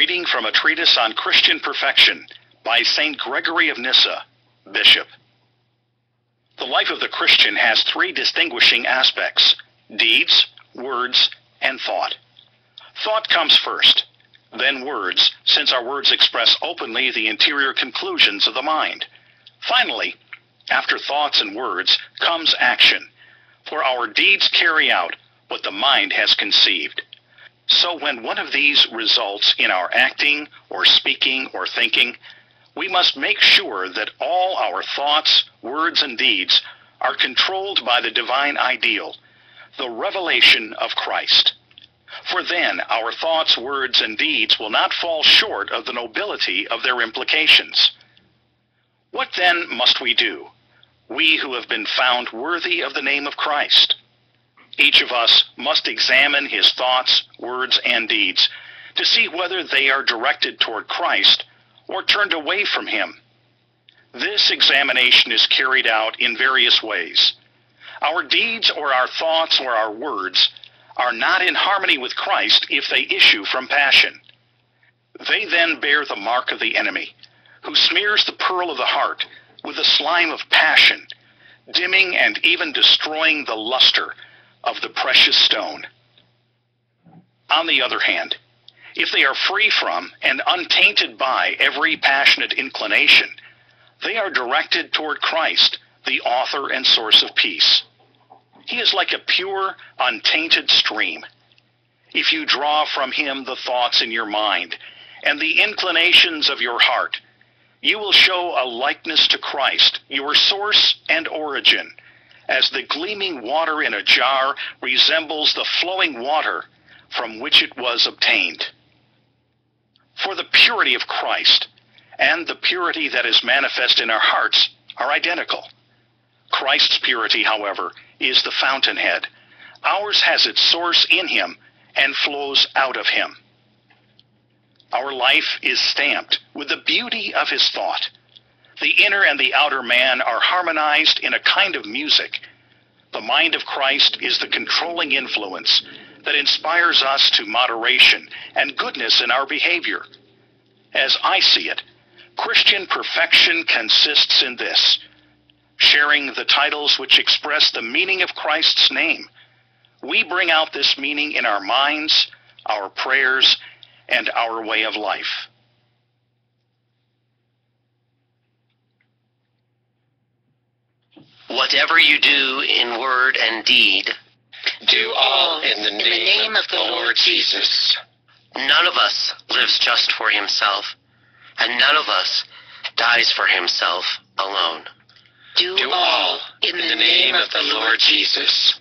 Reading from a treatise on Christian perfection by Saint Gregory of Nyssa, Bishop. The life of the Christian has three distinguishing aspects: deeds, words, and thought. Thought comes first, then words, since our words express openly the interior conclusions of the mind. Finally, after thoughts and words, comes action, for our deeds carry out what the mind has conceived. So when one of these results in our acting or speaking or thinking, we must make sure that all our thoughts, words, and deeds are controlled by the divine ideal, the revelation of Christ. For then our thoughts, words, and deeds will not fall short of the nobility of their implications. What then must we do, we who have been found worthy of the name of Christ? Each of us must examine his thoughts, words, and deeds to see whether they are directed toward Christ or turned away from him. This examination is carried out in various ways. Our deeds or our thoughts or our words are not in harmony with Christ if they issue from passion. They then bear the mark of the enemy, who smears the pearl of the heart with the slime of passion, dimming and even destroying the luster of the precious stone. On the other hand, if they are free from and untainted by every passionate inclination, they are directed toward Christ, the author and source of peace. He is like a pure, untainted stream. If you draw from him the thoughts in your mind and the inclinations of your heart, you will show a likeness to Christ, your source and origin, as the gleaming water in a jar resembles the flowing water from which it was obtained. For the purity of Christ and the purity that is manifest in our hearts are identical. Christ's purity, however, is the fountainhead. Ours has its source in him and flows out of him. Our life is stamped with the beauty of his thought. The inner and the outer man are harmonized in a kind of music. The mind of Christ is the controlling influence that inspires us to moderation and goodness in our behavior. As I see it, Christian perfection consists in this: sharing the titles which express the meaning of Christ's name. We bring out this meaning in our minds, our prayers, and our way of life. Whatever you do in word and deed, do all in the name of the Lord Jesus. None of us lives just for himself, and none of us dies for himself alone. Do all in the name of the Lord Jesus.